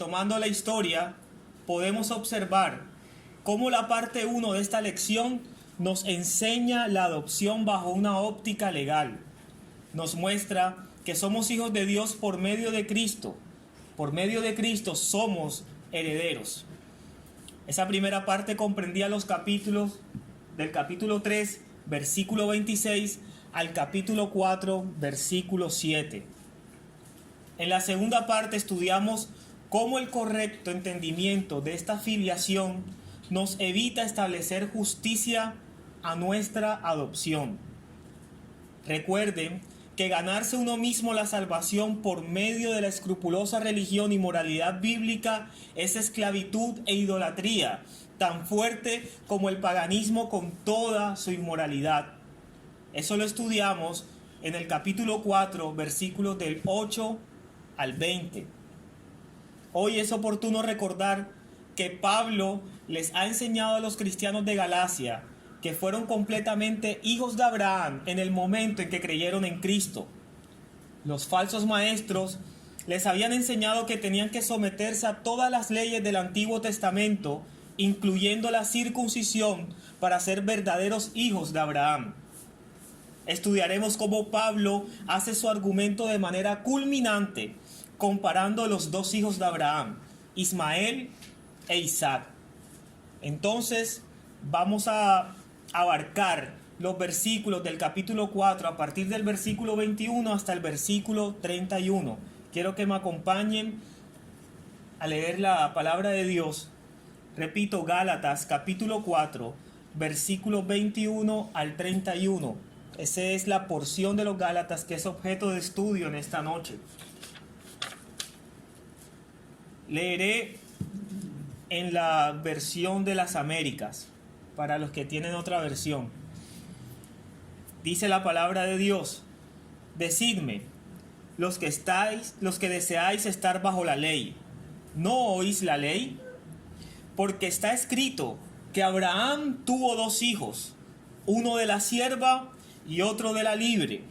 retomando la historia, podemos observar cómo la parte 1 de esta lección nos enseña la adopción bajo una óptica legal. Nos muestra que somos hijos de Dios por medio de Cristo. Por medio de Cristo somos herederos. Esa primera parte comprendía los capítulos del capítulo 3, versículo 26, al capítulo 4, versículo 7. En la segunda parte estudiamos cómo el correcto entendimiento de esta filiación nos evita establecer justicia a nuestra adopción. Recuerden que ganarse uno mismo la salvación por medio de la escrupulosa religión y moralidad bíblica es esclavitud e idolatría, tan fuerte como el paganismo con toda su inmoralidad. Eso lo estudiamos en el capítulo 4, versículos del 8 al 20. Hoy es oportuno recordar que Pablo les ha enseñado a los cristianos de Galacia que fueron completamente hijos de Abraham en el momento en que creyeron en Cristo. Los falsos maestros les habían enseñado que tenían que someterse a todas las leyes del Antiguo Testamento, incluyendo la circuncisión, para ser verdaderos hijos de Abraham. Estudiaremos cómo Pablo hace su argumento de manera culminante, comparando a los dos hijos de Abraham, Ismael e Isaac. Entonces, vamos a abarcar los versículos del capítulo 4 a partir del versículo 21 hasta el versículo 31. Quiero que me acompañen a leer la palabra de Dios. Repito, Gálatas capítulo 4, versículos 21 al 31. Esa es la porción de los Gálatas que es objeto de estudio en esta noche. Leeré en la versión de las Américas, para los que tienen otra versión. Dice la palabra de Dios: decidme, los que deseáis estar bajo la ley, ¿no oís la ley? Porque está escrito que Abraham tuvo dos hijos, uno de la sierva y otro de la libre.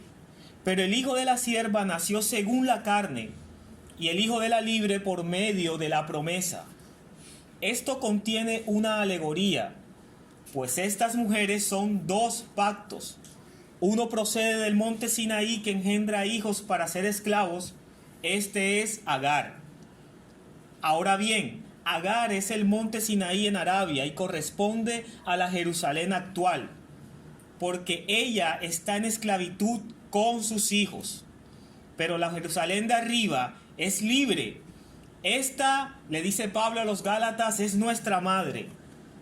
Pero el hijo de la sierva nació según la carne, y el hijo de la libre por medio de la promesa. Esto contiene una alegoría, pues estas mujeres son dos pactos. Uno procede del monte Sinaí, que engendra hijos para ser esclavos. Este es Agar. Ahora bien, Agar es el monte Sinaí en Arabia y corresponde a la Jerusalén actual, porque ella está en esclavitud con sus hijos. Pero la Jerusalén de arriba es libre. Esta, le dice Pablo a los Gálatas, es nuestra madre,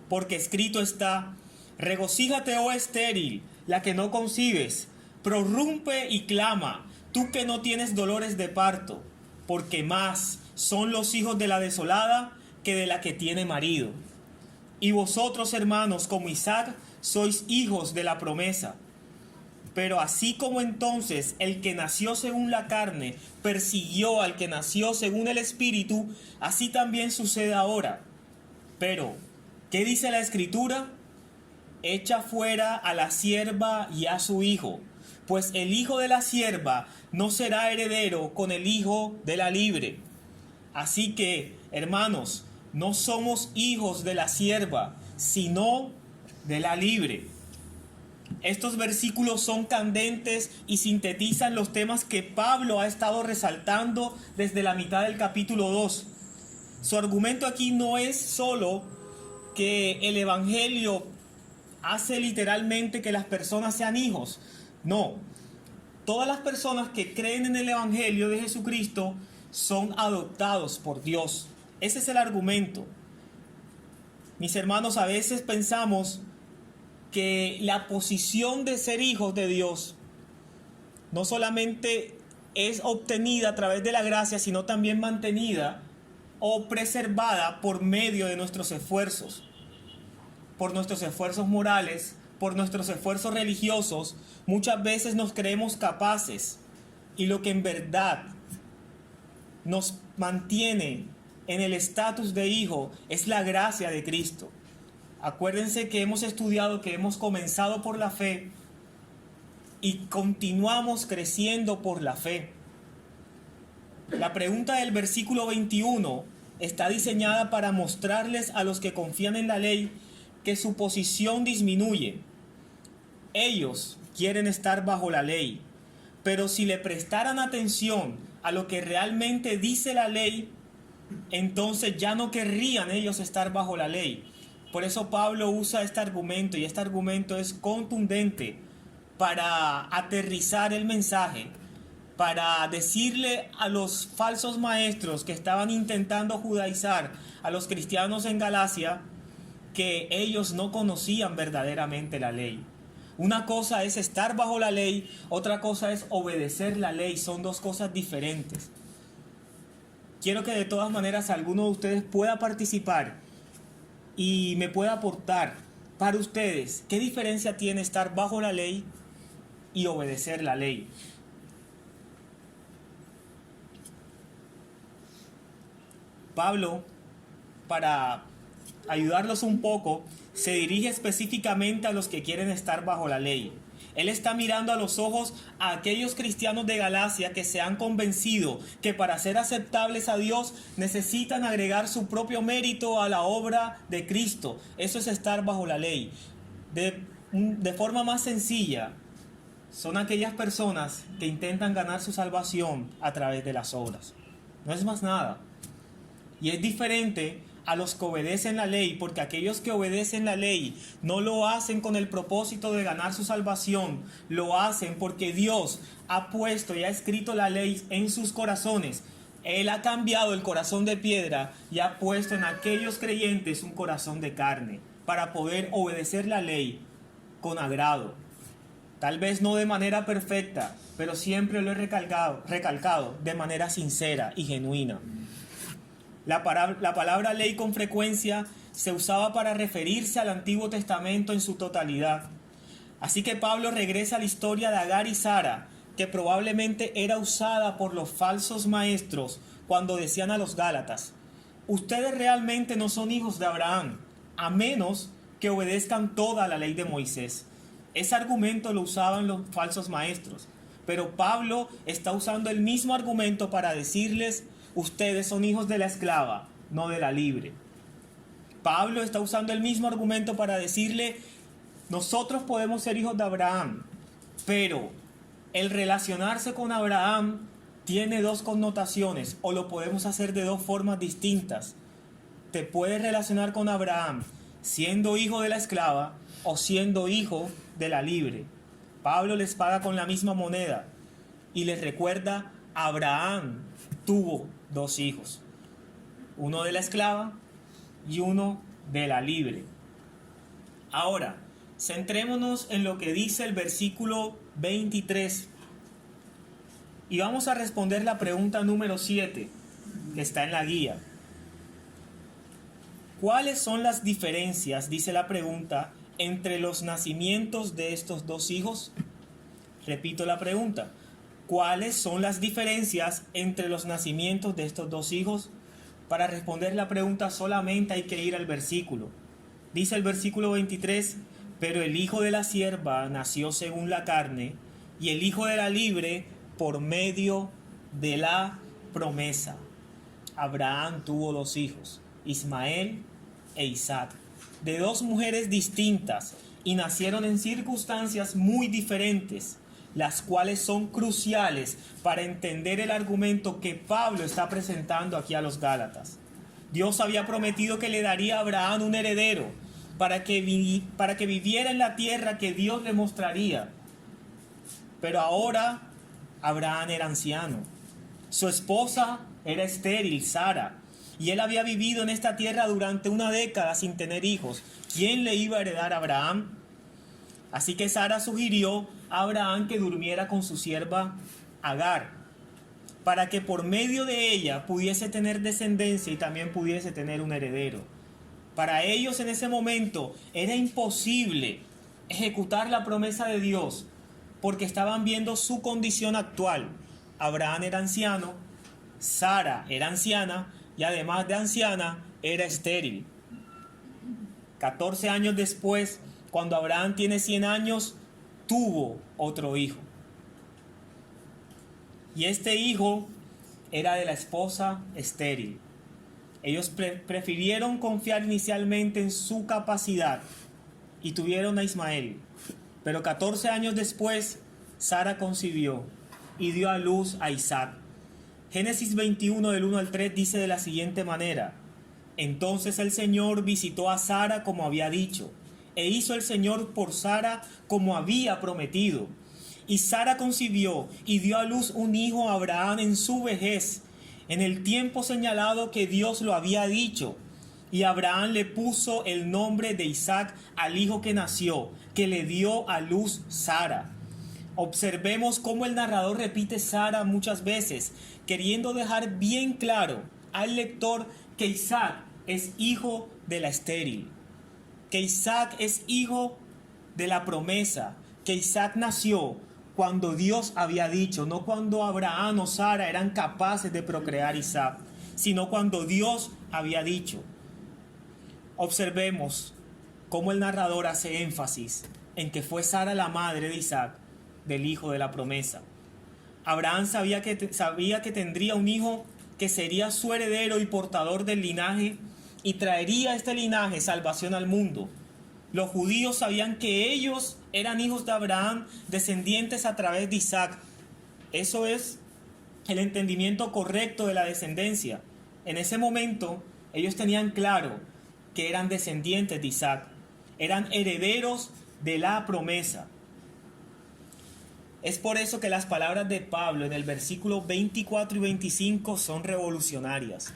porque escrito está: regocíjate, oh estéril, la que no concibes, prorrumpe y clama, tú que no tienes dolores de parto, porque más son los hijos de la desolada que de la que tiene marido. Y vosotros, hermanos, como Isaac, sois hijos de la promesa. Pero así como entonces el que nació según la carne persiguió al que nació según el Espíritu, así también sucede ahora. Pero, ¿qué dice la Escritura? Echa fuera a la sierva y a su hijo, pues el hijo de la sierva no será heredero con el hijo de la libre. Así que, hermanos, no somos hijos de la sierva, sino de la libre. Estos versículos son candentes y sintetizan los temas que Pablo ha estado resaltando desde la mitad del capítulo 2. Su argumento aquí no es solo que el Evangelio hace literalmente que las personas sean hijos. No, todas las personas que creen en el Evangelio de Jesucristo son adoptados por Dios. Ese es el argumento. Mis hermanos, a veces pensamos que la posición de ser hijos de Dios no solamente es obtenida a través de la gracia, sino también mantenida o preservada por medio de nuestros esfuerzos, por nuestros esfuerzos morales, por nuestros esfuerzos religiosos. Muchas veces nos creemos capaces, y lo que en verdad nos mantiene en el estatus de hijo es la gracia de Cristo. Acuérdense que hemos estudiado, que hemos comenzado por la fe y continuamos creciendo por la fe. La pregunta del versículo 21 está diseñada para mostrarles a los que confían en la ley que su posición disminuye. Ellos quieren estar bajo la ley, pero si le prestaran atención a lo que realmente dice la ley, entonces ya no querrían ellos estar bajo la ley. Por eso Pablo usa este argumento, y este argumento es contundente para aterrizar el mensaje, para decirle a los falsos maestros que estaban intentando judaizar a los cristianos en Galacia que ellos no conocían verdaderamente la ley. Una cosa es estar bajo la ley, otra cosa es obedecer la ley. Son dos cosas diferentes. Quiero que de todas maneras alguno de ustedes pueda participar y me pueda aportar para ustedes qué diferencia tiene estar bajo la ley y obedecer la ley. Pablo, para ayudarlos un poco, se dirige específicamente a los que quieren estar bajo la ley. Él está mirando a los ojos a aquellos cristianos de Galacia que se han convencido que para ser aceptables a Dios necesitan agregar su propio mérito a la obra de Cristo. Eso es estar bajo la ley. De forma más sencilla, son aquellas personas que intentan ganar su salvación a través de las obras. No es más nada. Y es diferente a los que obedecen la ley, porque aquellos que obedecen la ley no lo hacen con el propósito de ganar su salvación, lo hacen porque Dios ha puesto y ha escrito la ley en sus corazones. Él ha cambiado el corazón de piedra y ha puesto en aquellos creyentes un corazón de carne, para poder obedecer la ley con agrado. Tal vez no de manera perfecta, pero siempre lo he recalcado de manera sincera y genuina. La palabra ley con frecuencia se usaba para referirse al Antiguo Testamento en su totalidad. Así que Pablo regresa a la historia de Agar y Sara, que probablemente era usada por los falsos maestros cuando decían a los Gálatas: ustedes realmente no son hijos de Abraham, a menos que obedezcan toda la ley de Moisés. Ese argumento lo usaban los falsos maestros, pero Pablo está usando el mismo argumento para decirles: ustedes son hijos de la esclava, no de la libre. Pablo está usando el mismo argumento para decirle: nosotros podemos ser hijos de Abraham, pero el relacionarse con Abraham tiene dos connotaciones, o lo podemos hacer de dos formas distintas. Te puedes relacionar con Abraham siendo hijo de la esclava o siendo hijo de la libre. Pablo les paga con la misma moneda y les recuerda: Abraham tuvo dos hijos, uno de la esclava y uno de la libre. Ahora, centrémonos en lo que dice el versículo 23 y vamos a responder la pregunta número 7 que está en la guía. ¿Cuáles son las diferencias, dice la pregunta, entre los nacimientos de estos dos hijos? Repito la pregunta: ¿cuáles son las diferencias entre los nacimientos de estos dos hijos? Para responder la pregunta solamente hay que ir al versículo. Dice el versículo 23: pero el hijo de la sierva nació según la carne, y el hijo de la libre por medio de la promesa. Abraham tuvo dos hijos, Ismael e Isaac, de dos mujeres distintas, y nacieron en circunstancias muy diferentes, las cuales son cruciales para entender el argumento que Pablo está presentando aquí a los Gálatas. Dios había prometido que le daría a Abraham un heredero para que viviera en la tierra que Dios le mostraría. Pero ahora Abraham era anciano. Su esposa era estéril, Sara, y él había vivido en esta tierra durante una década sin tener hijos. ¿Quién le iba a heredar a Abraham? Así que Sara sugirió a Abraham que durmiera con su sierva Agar, para que por medio de ella pudiese tener descendencia y también pudiese tener un heredero. Para ellos en ese momento era imposible ejecutar la promesa de Dios, porque estaban viendo su condición actual. Abraham era anciano, Sara era anciana, y además de anciana, era estéril. 14 años después, cuando Abraham tiene 100 años, tuvo otro hijo. Y este hijo era de la esposa estéril. Ellos prefirieron confiar inicialmente en su capacidad y tuvieron a Ismael. Pero 14 años después, Sara concibió y dio a luz a Isaac. Génesis 21 del 1 al 3 dice de la siguiente manera: entonces el Señor visitó a Sara como había dicho, e hizo el Señor por Sara como había prometido. Y Sara concibió y dio a luz un hijo a Abraham en su vejez, en el tiempo señalado que Dios lo había dicho. Y Abraham le puso el nombre de Isaac al hijo que nació, que le dio a luz Sara. Observemos cómo el narrador repite Sara muchas veces, queriendo dejar bien claro al lector que Isaac es hijo de la estéril, que Isaac es hijo de la promesa, que Isaac nació cuando Dios había dicho, no cuando Abraham o Sara eran capaces de procrear Isaac, sino cuando Dios había dicho. Observemos cómo el narrador hace énfasis en que fue Sara la madre de Isaac, del hijo de la promesa. Abraham sabía que tendría un hijo que sería su heredero y portador del linaje y traería este linaje salvación al mundo. Los judíos sabían que ellos eran hijos de Abraham, descendientes a través de Isaac. Eso es el entendimiento correcto de la descendencia. En ese momento, ellos tenían claro que eran descendientes de Isaac, eran herederos de la promesa. Es por eso que las palabras de Pablo en el versículo 24 y 25 son revolucionarias.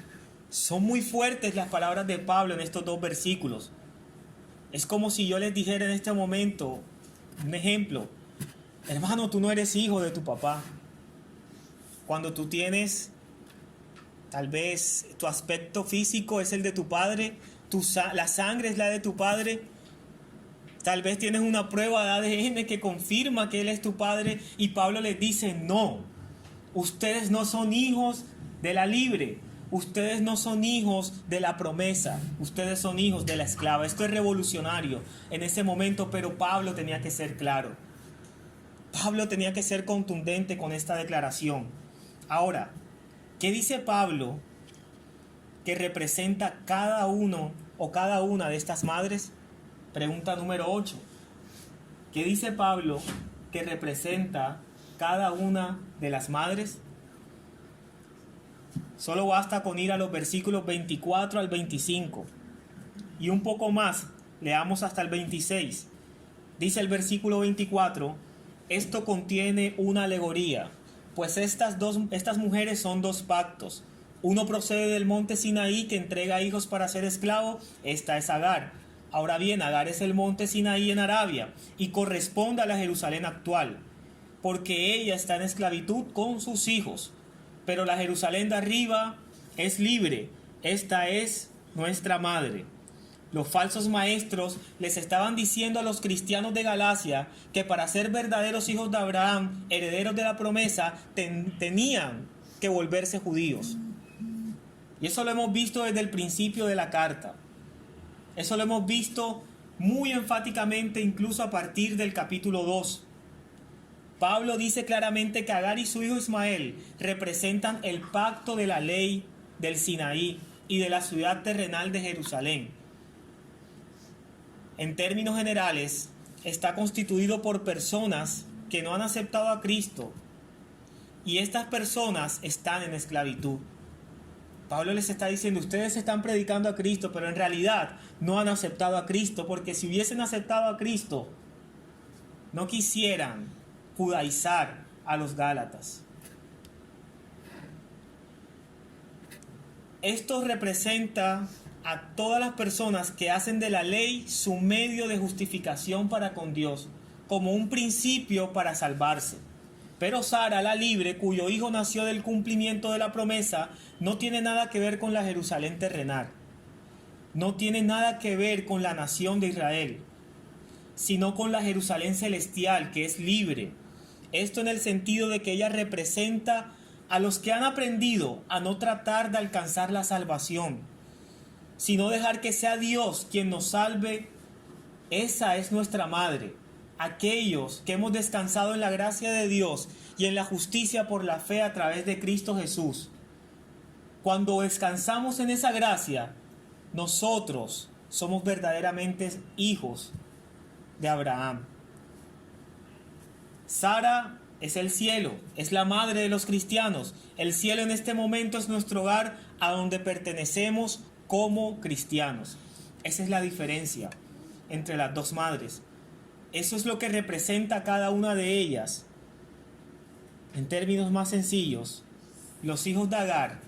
Son muy fuertes las palabras de Pablo en estos dos versículos. Es como si yo les dijera en este momento, un ejemplo: hermano, tú no eres hijo de tu papá. Cuando tú tienes, tal vez tu aspecto físico es el de tu padre, la sangre es la de tu padre, tal vez tienes una prueba de ADN que confirma que él es tu padre, y Pablo les dice: no, ustedes no son hijos de la libre, ustedes no son hijos de la promesa, ustedes son hijos de la esclava. Esto es revolucionario en ese momento, pero Pablo tenía que ser claro. Pablo tenía que ser contundente con esta declaración. Ahora, ¿qué dice Pablo que representa cada uno o cada una de estas madres? Pregunta número 8. ¿Qué dice Pablo que representa cada una de las madres? Solo basta con ir a los versículos 24 al 25 y un poco más, leamos hasta el 26. Dice el versículo 24: esto contiene una alegoría, pues estas mujeres son dos pactos. Uno procede del monte Sinaí, que entrega hijos para ser esclavo. Esta es Agar. Ahora bien, Agar es el monte Sinaí en Arabia y corresponde a la Jerusalén actual, porque ella está en esclavitud con sus hijos. Pero la Jerusalén de arriba es libre. Esta es nuestra madre. Los falsos maestros les estaban diciendo a los cristianos de Galacia que para ser verdaderos hijos de Abraham, herederos de la promesa, tenían que volverse judíos. Y eso lo hemos visto desde el principio de la carta. Eso lo hemos visto muy enfáticamente incluso a partir del capítulo 2. Pablo dice claramente que Agar y su hijo Ismael representan el pacto de la ley del Sinaí y de la ciudad terrenal de Jerusalén. En términos generales, está constituido por personas que no han aceptado a Cristo, y estas personas están en esclavitud. Pablo les está diciendo: ustedes están predicando a Cristo, pero en realidad no han aceptado a Cristo, porque si hubiesen aceptado a Cristo, no quisieran judaizar a los gálatas. Esto representa a todas las personas que hacen de la ley su medio de justificación para con Dios, como un principio para salvarse. Pero Sara, la libre, cuyo hijo nació del cumplimiento de la promesa, no tiene nada que ver con la Jerusalén terrenal. No tiene nada que ver con la nación de Israel, sino con la Jerusalén celestial, que es libre. Esto en el sentido de que ella representa a los que han aprendido a no tratar de alcanzar la salvación, sino dejar que sea Dios quien nos salve. Esa es nuestra madre. Aquellos que hemos descansado en la gracia de Dios y en la justicia por la fe a través de Cristo Jesús. Cuando descansamos en esa gracia, nosotros somos verdaderamente hijos de Abraham. Sara es el cielo, es la madre de los cristianos. El cielo en este momento es nuestro hogar a donde pertenecemos como cristianos. Esa es la diferencia entre las dos madres. Eso es lo que representa cada una de ellas. En términos más sencillos, los hijos de Agar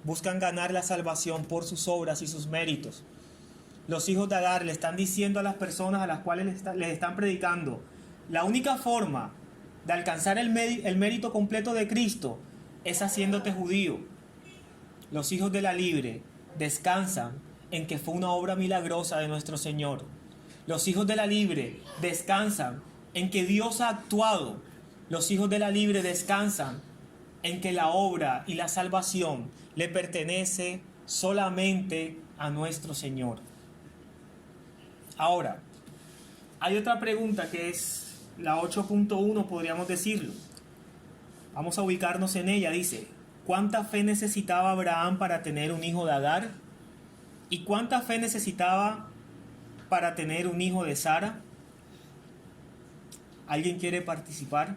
buscan ganar la salvación por sus obras y sus méritos. Los hijos de Agar le están diciendo a las personas a las cuales les están predicando: la única forma de alcanzar el mérito completo de Cristo es haciéndote judío. Los hijos de la libre descansan en que fue una obra milagrosa de nuestro Señor. Los hijos de la libre descansan en que Dios ha actuado. Los hijos de la libre descansan en que la obra y la salvación le pertenece solamente a nuestro Señor. Ahora, hay otra pregunta que es la 8.1, podríamos decirlo. Vamos a ubicarnos en ella. Dice: ¿cuánta fe necesitaba Abraham para tener un hijo de Agar? ¿Y cuánta fe necesitaba para tener un hijo de Sara? ¿Alguien quiere participar?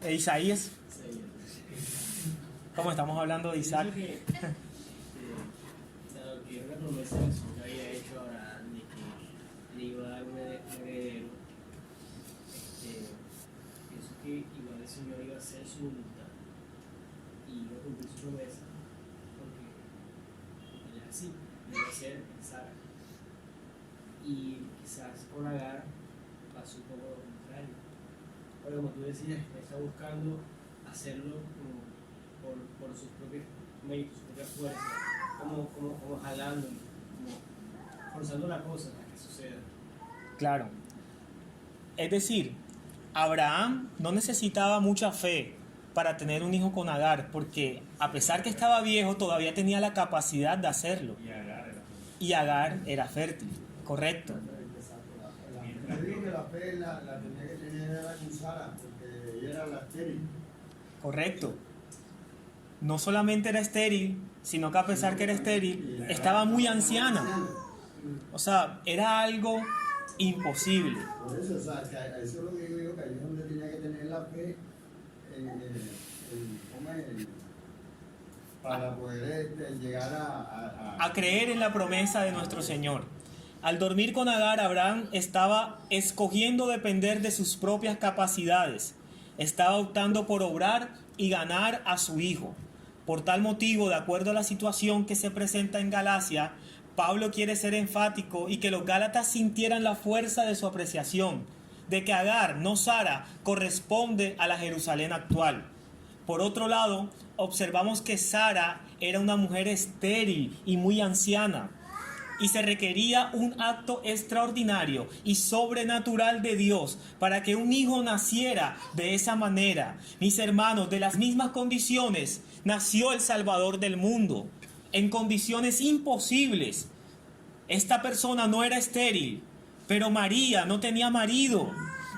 Isaías. ¿Cómo estamos hablando de Isaac? Que era una promesa que Jesús había hecho a Abraham de que le iba a dar un heredero. Pienso que igual el Señor iba a hacer su voluntad y iba a cumplir su promesa, porque él es así, debe ser Sara. Y quizás con Agar pasó un poco lo contrario. Pero como tú decías, está buscando hacerlo por sus propios méritos, sus propias fuerzas, como jalando, como forzando la cosa para que suceda. Claro. Es decir, Abraham no necesitaba mucha fe para tener un hijo con Agar, porque a pesar que estaba viejo, todavía tenía la capacidad de hacerlo. Y Agar era fértil, correcto. Yo digo que la fe la tenía que tener era con Sara, porque ella era la estéril. Correcto. No solamente era estéril, sino que a pesar que era estéril, estaba muy anciana. O sea, era algo imposible. Por eso, o sea, que a eso es lo que digo, que ahí es donde tenía que tener la fe para poder llegar a creer en la promesa de nuestro Señor. Al dormir con Agar, Abraham estaba escogiendo depender de sus propias capacidades. Estaba optando por obrar y ganar a su hijo. Por tal motivo, de acuerdo a la situación que se presenta en Galacia, Pablo quiere ser enfático y que los gálatas sintieran la fuerza de su apreciación, de que Agar, no Sara, corresponde a la Jerusalén actual. Por otro lado, observamos que Sara era una mujer estéril y muy anciana, y se requería un acto extraordinario y sobrenatural de Dios para que un hijo naciera de esa manera. Mis hermanos, de las mismas condiciones nació el Salvador del mundo, en condiciones imposibles. Esta persona no era estéril, pero María no tenía marido.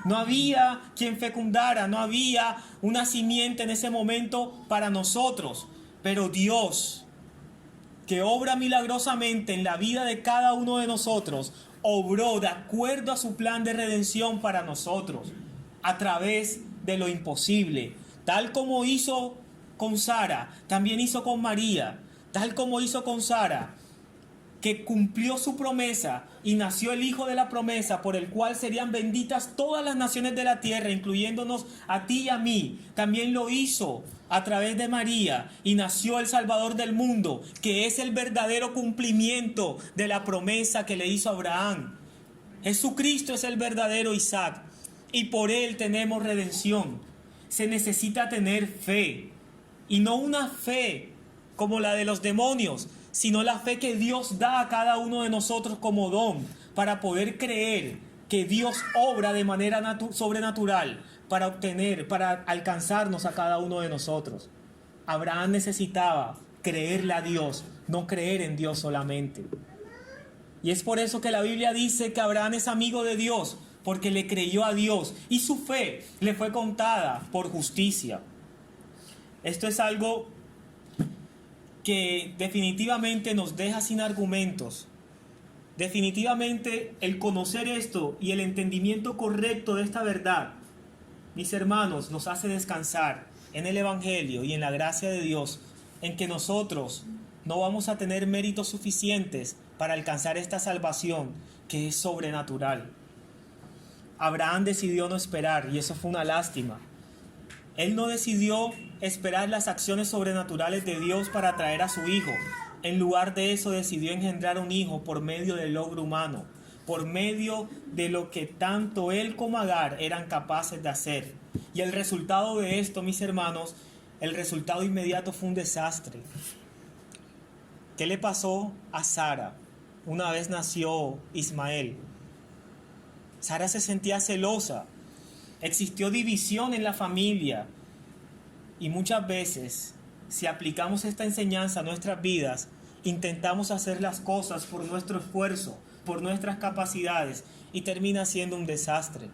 No había quien fecundara, no había una simiente en ese momento para nosotros. Pero Dios, que obra milagrosamente en la vida de cada uno de nosotros, obró de acuerdo a su plan de redención para nosotros, a través de lo imposible. Tal como hizo con Sara, también hizo con María. Tal como hizo con Sara, que cumplió su promesa y nació el hijo de la promesa, por el cual serían benditas todas las naciones de la tierra, incluyéndonos a ti y a mí. También lo hizo a través de María y nació el Salvador del mundo, que es el verdadero cumplimiento de la promesa que le hizo a Abraham. Jesucristo es el verdadero Isaac y por él tenemos redención. Se necesita tener fe, y no una fe como la de los demonios, sino la fe que Dios da a cada uno de nosotros como don, para poder creer que Dios obra de manera sobrenatural para alcanzarnos a cada uno de nosotros. Abraham necesitaba creerle a Dios, no creer en Dios solamente. Y es por eso que la Biblia dice que Abraham es amigo de Dios, porque le creyó a Dios y su fe le fue contada por justicia. Esto es algo que definitivamente nos deja sin argumentos. Definitivamente el conocer esto y el entendimiento correcto de esta verdad, mis hermanos, nos hace descansar en el Evangelio y en la gracia de Dios, en que nosotros no vamos a tener méritos suficientes para alcanzar esta salvación que es sobrenatural. Abraham decidió no esperar y eso fue una lástima. Él no decidió esperar las acciones sobrenaturales de Dios para traer a su hijo. En lugar de eso decidió engendrar un hijo por medio del logro humano, por medio de lo que tanto él como Agar eran capaces de hacer. Y el resultado de esto, mis hermanos, el resultado inmediato fue un desastre. ¿Qué le pasó a Sara una vez nació Ismael? Sara se sentía celosa. Existió división en la familia. Y muchas veces, si aplicamos esta enseñanza a nuestras vidas, intentamos hacer las cosas por nuestro esfuerzo, por nuestras capacidades, y termina siendo un desastre.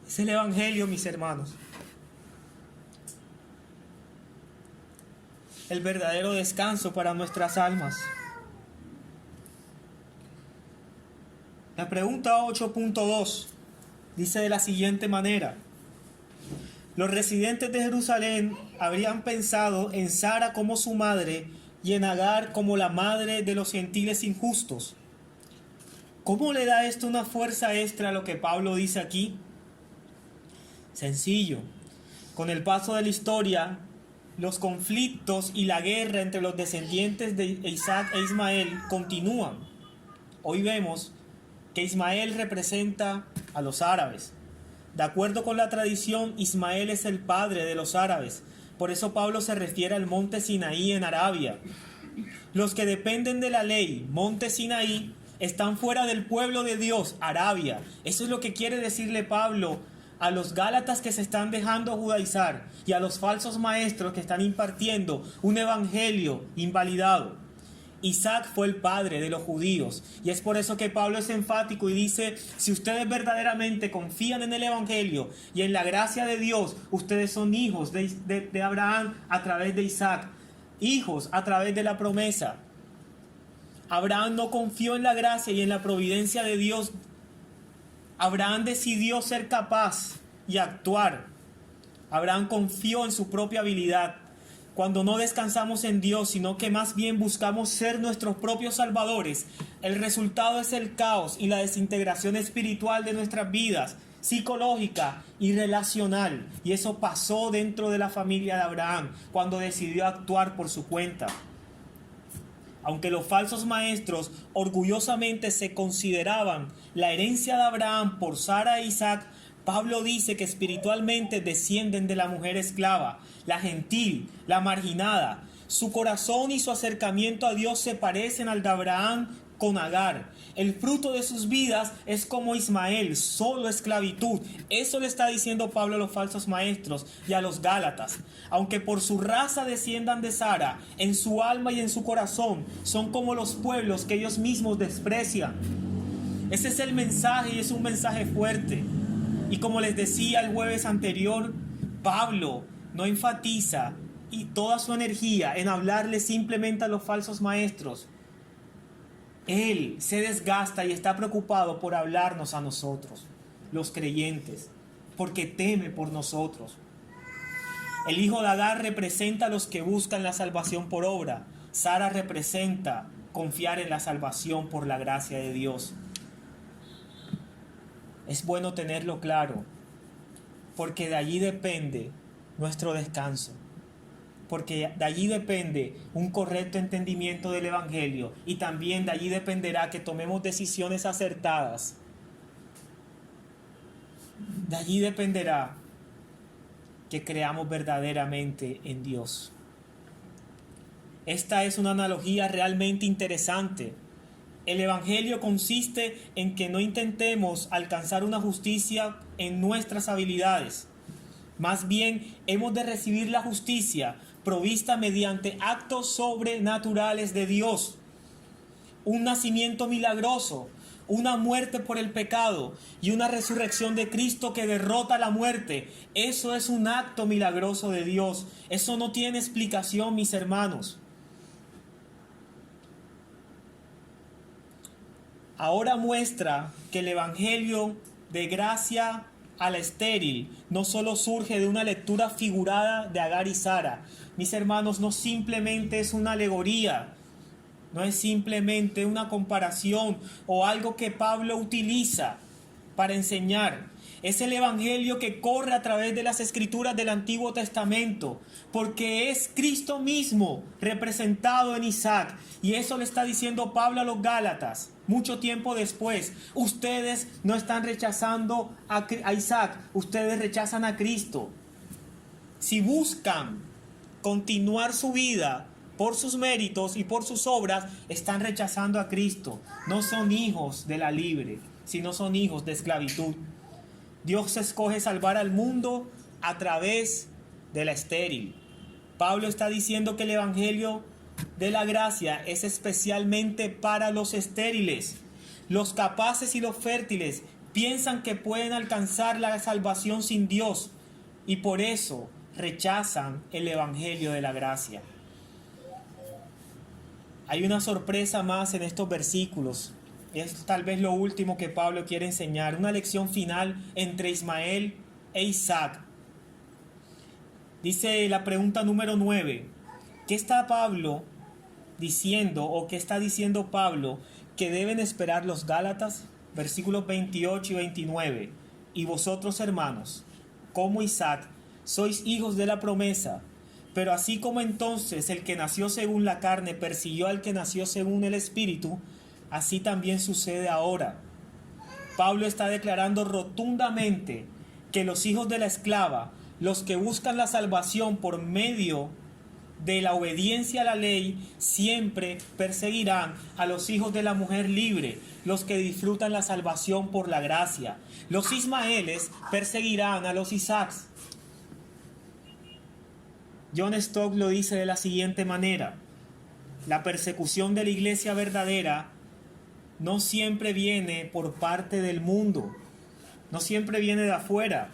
Es el Evangelio, mis hermanos. El verdadero descanso para nuestras almas. La pregunta 8.2 dice de la siguiente manera: los residentes de Jerusalén habrían pensado en Sara como su madre y en Agar como la madre de los gentiles injustos. ¿Cómo le da esto una fuerza extra a lo que Pablo dice aquí? Sencillo. Con el paso de la historia, los conflictos y la guerra entre los descendientes de Isaac e Ismael continúan. Hoy vemos que Ismael representa a los árabes. De acuerdo con la tradición, Ismael es el padre de los árabes. Por eso Pablo se refiere al monte Sinaí en Arabia. Los que dependen de la ley, monte Sinaí, están fuera del pueblo de Dios, Arabia. Eso es lo que quiere decirle Pablo a los gálatas que se están dejando judaizar y a los falsos maestros que están impartiendo un evangelio invalidado. Isaac fue el padre de los judíos y es por eso que Pablo es enfático y dice: si ustedes verdaderamente confían en el evangelio y en la gracia de Dios, ustedes son hijos de Abraham a través de Isaac, hijos a través de la promesa. Abraham no confió en la gracia y en la providencia de Dios. Abraham decidió ser capaz y actuar. Abraham confió en su propia habilidad. Cuando no descansamos en Dios, sino que más bien buscamos ser nuestros propios salvadores, el resultado es el caos y la desintegración espiritual de nuestras vidas, psicológica y relacional. Y eso pasó dentro de la familia de Abraham, cuando decidió actuar por su cuenta. Aunque los falsos maestros orgullosamente se consideraban la herencia de Abraham por Sara e Isaac, Pablo dice que espiritualmente descienden de la mujer esclava, la gentil, la marginada. Su corazón y su acercamiento a Dios se parecen al de Abraham con Agar. El fruto de sus vidas es como Ismael, solo esclavitud. Eso le está diciendo Pablo a los falsos maestros y a los gálatas. Aunque por su raza desciendan de Sara, en su alma y en su corazón son como los pueblos que ellos mismos desprecian. Ese es el mensaje y es un mensaje fuerte. Y como les decía el jueves anterior, Pablo no enfatiza y toda su energía en hablarle simplemente a los falsos maestros. Él se desgasta y está preocupado por hablarnos a nosotros, los creyentes, porque teme por nosotros. El hijo de Agar representa a los que buscan la salvación por obra. Sara representa confiar en la salvación por la gracia de Dios. Es bueno tenerlo claro, porque de allí depende nuestro descanso. Porque de allí depende un correcto entendimiento del Evangelio y también de allí dependerá que tomemos decisiones acertadas. De allí dependerá que creamos verdaderamente en Dios. Esta es una analogía realmente interesante. El Evangelio consiste en que no intentemos alcanzar una justicia en nuestras habilidades. Más bien, hemos de recibir la justicia provista mediante actos sobrenaturales de Dios. Un nacimiento milagroso, una muerte por el pecado y una resurrección de Cristo que derrota la muerte. Eso es un acto milagroso de Dios. Eso no tiene explicación, mis hermanos. Ahora muestra que el Evangelio de gracia a la estéril no solo surge de una lectura figurada de Agar y Sara. Mis hermanos, no simplemente es una alegoría, no es simplemente una comparación o algo que Pablo utiliza para enseñar. Es el Evangelio que corre a través de las Escrituras del Antiguo Testamento, porque es Cristo mismo representado en Isaac. Y eso le está diciendo Pablo a los Gálatas, mucho tiempo después. Ustedes no están rechazando a Isaac, ustedes rechazan a Cristo. Si buscan continuar su vida por sus méritos y por sus obras, están rechazando a Cristo. No son hijos de la libre, sino son hijos de esclavitud. Dios escoge salvar al mundo a través de la estéril. Pablo está diciendo que el Evangelio de la gracia es especialmente para los estériles. Los capaces y los fértiles piensan que pueden alcanzar la salvación sin Dios y por eso rechazan el Evangelio de la gracia. Hay una sorpresa más en estos versículos. Es tal vez lo último que Pablo quiere enseñar, una lección final entre Ismael e Isaac. Dice la pregunta número 9, ¿qué está Pablo diciendo o qué está diciendo Pablo que deben esperar los Gálatas? Versículos 28 y 29. Y vosotros, hermanos, como Isaac, sois hijos de la promesa, pero así como entonces el que nació según la carne persiguió al que nació según el Espíritu, así también sucede ahora. Pablo está declarando rotundamente que los hijos de la esclava, los que buscan la salvación por medio de la obediencia a la ley, siempre perseguirán a los hijos de la mujer libre, los que disfrutan la salvación por la gracia. Los Ismaeles perseguirán a los Isaacs. John Stott lo dice de la siguiente manera: la persecución de la iglesia verdadera no siempre viene por parte del mundo, no siempre viene de afuera,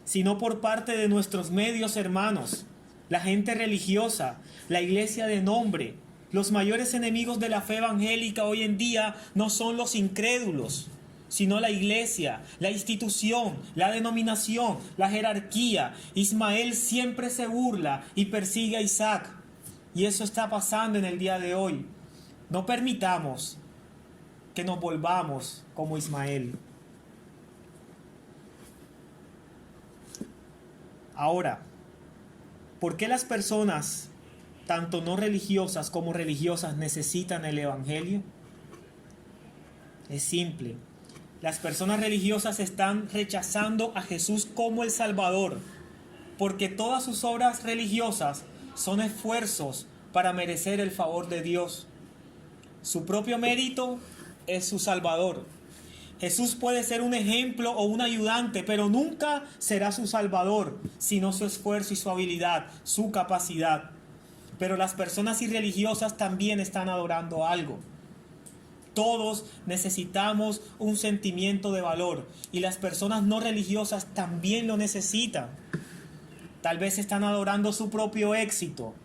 sino por parte de nuestros medios hermanos, la gente religiosa, la iglesia de nombre. Los mayores enemigos de la fe evangélica hoy en día no son los incrédulos, sino la iglesia, la institución, la denominación, la jerarquía. Ismael siempre se burla y persigue a Isaac, y eso está pasando en el día de hoy. No permitamos que nos volvamos como Ismael. Ahora, ¿por qué las personas, tanto no religiosas como religiosas, necesitan el Evangelio? Es simple. Las personas religiosas están rechazando a Jesús como el Salvador, porque todas sus obras religiosas son esfuerzos para merecer el favor de Dios. Su propio mérito es su Salvador. Jesús puede ser un ejemplo o un ayudante, pero nunca será su Salvador, sino su esfuerzo y su habilidad, su capacidad. Pero las personas irreligiosas también están adorando algo. Todos necesitamos un sentimiento de valor y las personas no religiosas también lo necesitan. Tal vez están adorando su propio éxito,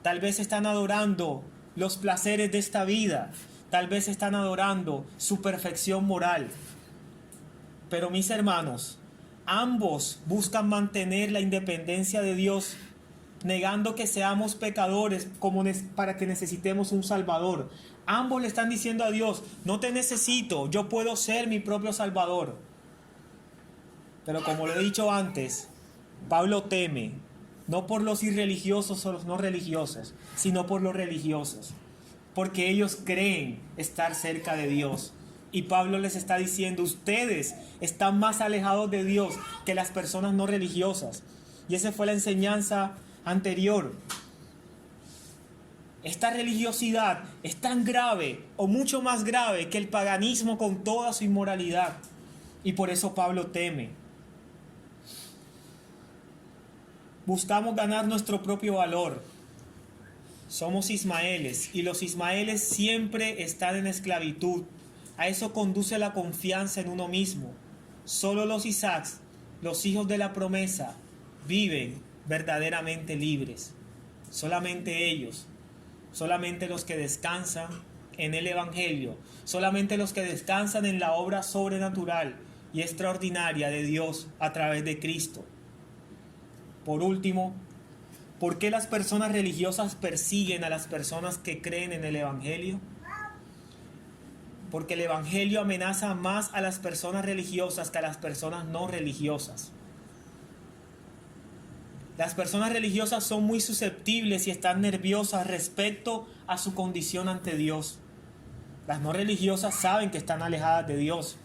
tal vez están adorando los placeres de esta vida, tal vez están adorando su perfección moral. Pero mis hermanos, ambos buscan mantener la independencia de Dios, negando que seamos pecadores como para que necesitemos un Salvador. Ambos le están diciendo a Dios: no te necesito, yo puedo ser mi propio Salvador. Pero como lo he dicho antes, Pablo teme, no por los irreligiosos o los no religiosos, sino por los religiosos, porque ellos creen estar cerca de Dios. Y Pablo les está diciendo: ustedes están más alejados de Dios que las personas no religiosas. Y esa fue la enseñanza anterior. Esta religiosidad es tan grave o mucho más grave que el paganismo con toda su inmoralidad. Y por eso Pablo teme. Buscamos ganar nuestro propio valor. Somos Ismaeles y los Ismaeles siempre están en esclavitud. A eso conduce la confianza en uno mismo. Solo los Isaacs, los hijos de la promesa, viven verdaderamente libres. Solamente ellos, solamente los que descansan en el Evangelio, solamente los que descansan en la obra sobrenatural y extraordinaria de Dios a través de Cristo. Por último, ¿por qué las personas religiosas persiguen a las personas que creen en el Evangelio? Porque el Evangelio amenaza más a las personas religiosas que a las personas no religiosas. Las personas religiosas son muy susceptibles y están nerviosas respecto a su condición ante Dios. Las no religiosas saben que están alejadas de Dios.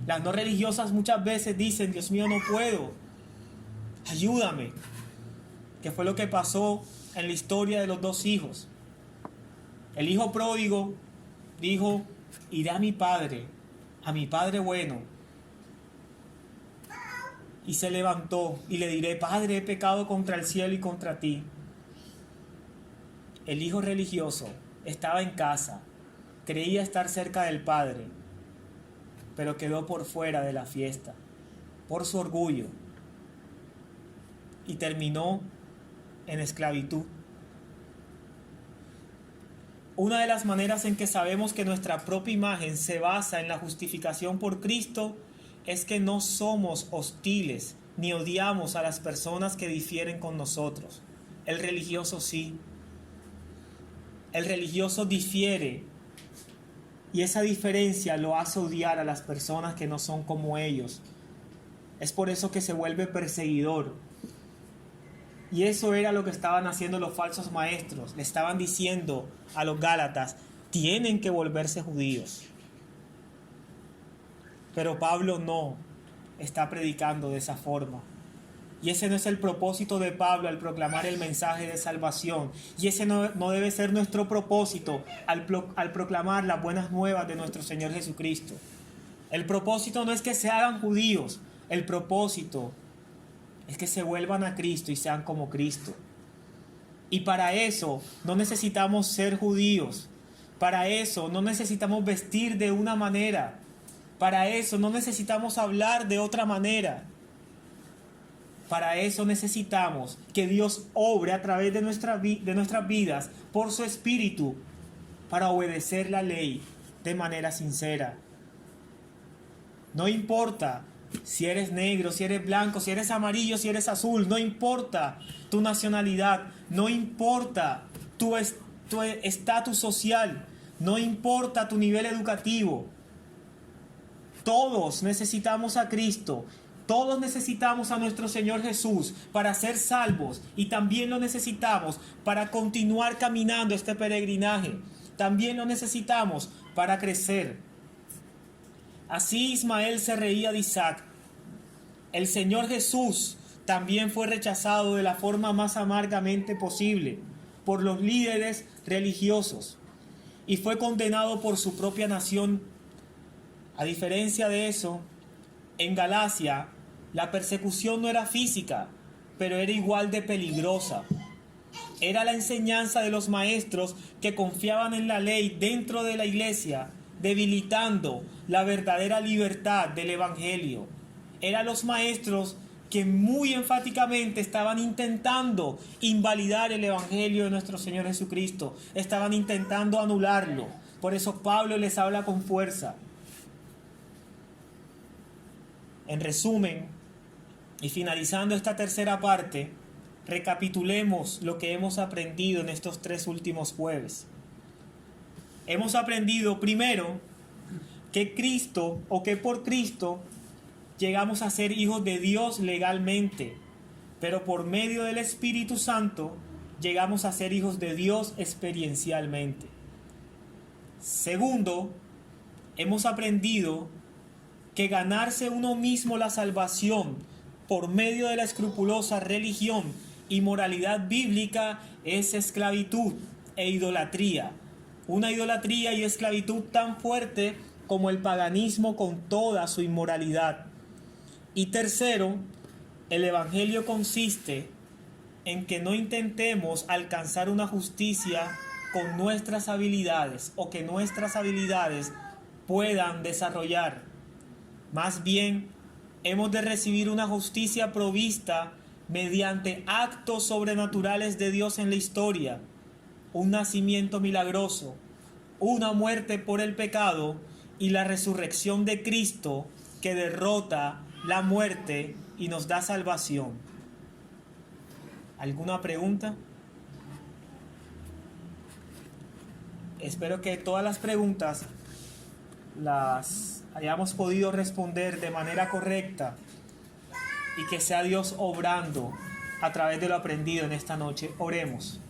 Las no religiosas muchas veces dicen: Dios mío, no puedo, ayúdame. Que fue lo que pasó en la historia de los dos hijos. El hijo pródigo dijo: iré a mi padre bueno. Y se levantó y le diré: Padre, he pecado contra el cielo y contra ti. El hijo religioso estaba en casa, creía estar cerca del padre, pero quedó por fuera de la fiesta, por su orgullo, y terminó en esclavitud. Una de las maneras en que sabemos que nuestra propia imagen se basa en la justificación por Cristo es que no somos hostiles ni odiamos a las personas que difieren con nosotros. El religioso sí. El religioso difiere y esa diferencia lo hace odiar a las personas que no son como ellos. Es por eso que se vuelve perseguidor. Y eso era lo que estaban haciendo los falsos maestros. Le estaban diciendo a los Gálatas: tienen que volverse judíos. Pero Pablo no está predicando de esa forma. Y ese no es el propósito de Pablo al proclamar el mensaje de salvación. Y ese no debe ser nuestro propósito al proclamar las buenas nuevas de nuestro Señor Jesucristo. El propósito no es que se hagan judíos. El propósito es que se vuelvan a Cristo y sean como Cristo. Y para eso no necesitamos ser judíos. Para eso no necesitamos vestir de una manera. Para eso no necesitamos hablar de otra manera. Para eso necesitamos que Dios obre a través de nuestras vidas por su Espíritu para obedecer la ley de manera sincera. No importa si eres negro, si eres blanco, si eres amarillo, si eres azul, no importa tu nacionalidad, no importa tu estatus social, no importa tu nivel educativo. Todos necesitamos a Cristo, todos necesitamos a nuestro Señor Jesús para ser salvos y también lo necesitamos para continuar caminando este peregrinaje. También lo necesitamos para crecer. Así Ismael se reía de Isaac. El Señor Jesús también fue rechazado de la forma más amargamente posible por los líderes religiosos y fue condenado por su propia nación. A diferencia de eso, en Galacia la persecución no era física, pero era igual de peligrosa. Era la enseñanza de los maestros que confiaban en la ley dentro de la iglesia, debilitando la verdadera libertad del Evangelio. Eran los maestros que muy enfáticamente estaban intentando invalidar el Evangelio de nuestro Señor Jesucristo. Estaban intentando anularlo. Por eso Pablo les habla con fuerza. En resumen, y finalizando esta tercera parte, recapitulemos lo que hemos aprendido en estos 3 últimos jueves. Hemos aprendido primero que Cristo o que por Cristo llegamos a ser hijos de Dios legalmente, pero por medio del Espíritu Santo llegamos a ser hijos de Dios experiencialmente. Segundo, hemos aprendido que ganarse uno mismo la salvación por medio de la escrupulosa religión y moralidad bíblica es esclavitud e idolatría. Una idolatría y esclavitud tan fuerte como el paganismo con toda su inmoralidad. Y tercero, el Evangelio consiste en que no intentemos alcanzar una justicia con nuestras habilidades o que nuestras habilidades puedan desarrollar. Más bien, hemos de recibir una justicia provista mediante actos sobrenaturales de Dios en la historia, un nacimiento milagroso, una muerte por el pecado y la resurrección de Cristo que derrota la muerte y nos da salvación. ¿Alguna pregunta? Espero que todas las preguntas las hayamos podido responder de manera correcta y que sea Dios obrando a través de lo aprendido en esta noche. Oremos.